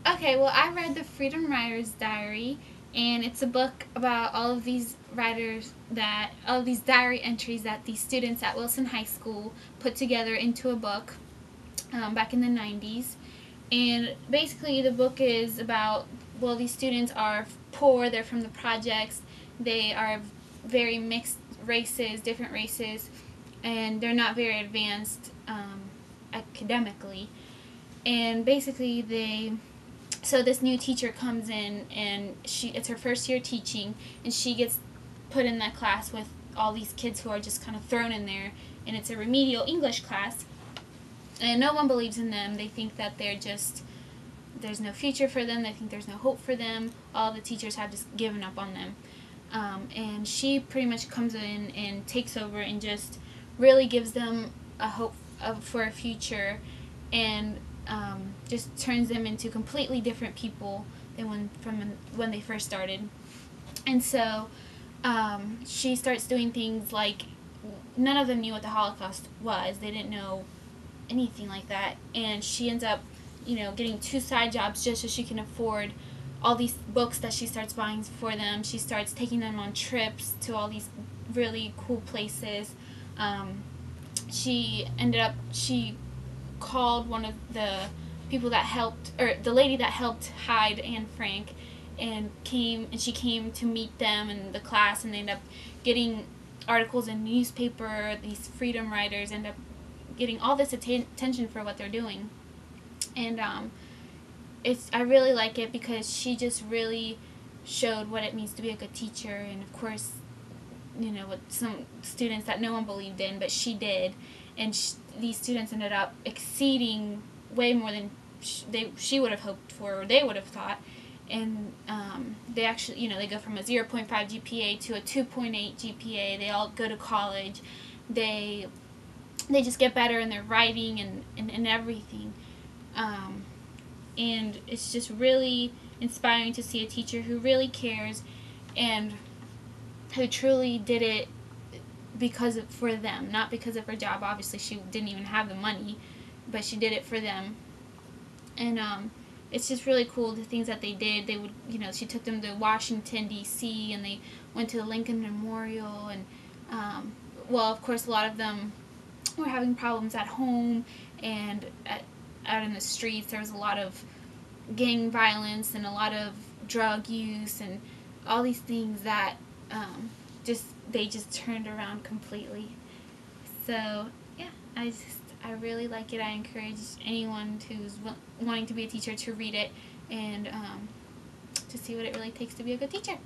Okay, well, I read the Freedom Writer's Diary, and it's a book about all of these all of these diary entries that these students at Wilson High School put together into a book back in the 90s. And basically, the book is about, well, these students are poor, they're from the projects, they are very mixed races, different races, and they're not very advanced academically. And basically, so this new teacher comes in, and it's her first year teaching, and she gets put in that class with all these kids who are just kind of thrown in there, and it's a remedial English class, and no one believes in them. They think that there's no future for them. They think there's no hope for them. All the teachers have just given up on them. And she pretty much comes in and takes over and just really gives them a hope for a future, and just turns them into completely different people than when they first started. And so she starts doing things like, none of them knew what the Holocaust was. They didn't know anything like that, and she ends up, getting 2 side jobs just so she can afford all these books that she starts buying for them. She starts taking them on trips to all these really cool places. She called one of the people that helped, or the lady that helped hide Anne Frank, and she came to meet them in the class, and they ended up getting articles in newspaper. These freedom writers end up getting all this attention for what they're doing, and I really like it because she just really showed what it means to be a good teacher. And of course, with some students that no one believed in, but she did, and these students ended up exceeding way more than she would have hoped for, or they would have thought. And they actually, they go from a 0.5 GPA to a 2.8 GPA. They all go to college. They just get better in their writing and everything. And it's just really inspiring to see a teacher who really cares, and who truly did it for them, not because of her job. Obviously, she didn't even have the money, but she did it for them. And it's just really cool, the things that they did. They would, she took them to Washington D.C., and they went to the Lincoln Memorial, and well, of course, a lot of them were having problems at home and out in the streets. There was a lot of gang violence and a lot of drug use and all these things that they just turned around completely. So yeah, I really like it. I encourage anyone who's wanting to be a teacher to read it, and to see what it really takes to be a good teacher.